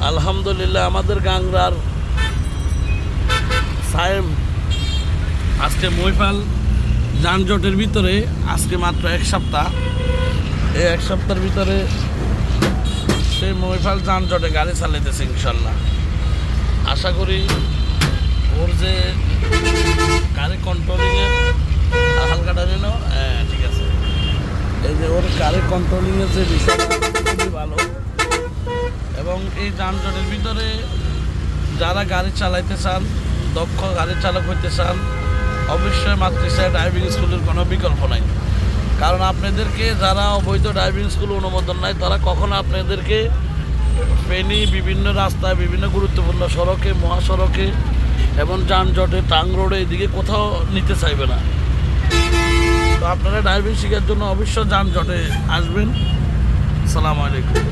আলহামদুলিল্লাহ আমাদের গাংরার সাহেব আজকে মহিফাল যানজটের ভিতরে আজকে মাত্র এক সপ্তাহ, এই এক সপ্তাহের ভিতরে সেই মহিফাল যানজটে গাড়ি চালাইতেছে। ইনশাল্লাহ আশা করি ওর যে গাড়ি কন্ট্রোলিংয়ের হালকাটা যেন ঠিক আছে, এই যে ওর গাড়ি কন্ট্রোলিংয়ের যে বিষয়টা খুবই ভালো। এবং এই যানজটের ভিতরে যারা গাড়ি চালাইতে চান, দক্ষ গাড়ি চালক হইতে চান, অবশ্যই মাতৃশ্রী ড্রাইভিং স্কুলের কোনো বিকল্প নাই। কারণ আপনাদেরকে যারা অবৈধ ড্রাইভিং স্কুল অনুমোদন নাই, তারা কখনো আপনাদেরকে ফেনী বিভিন্ন রাস্তায়, বিভিন্ন গুরুত্বপূর্ণ সড়কে, মহাসড়কে এবং যানজটে, টাং রোডে এদিকে কোথাও নিতে চাইবে না। তো আপনারা ড্রাইভিং শেখার জন্য অবশ্যই যানজটে আসবেন। আসসালামু আলাইকুম।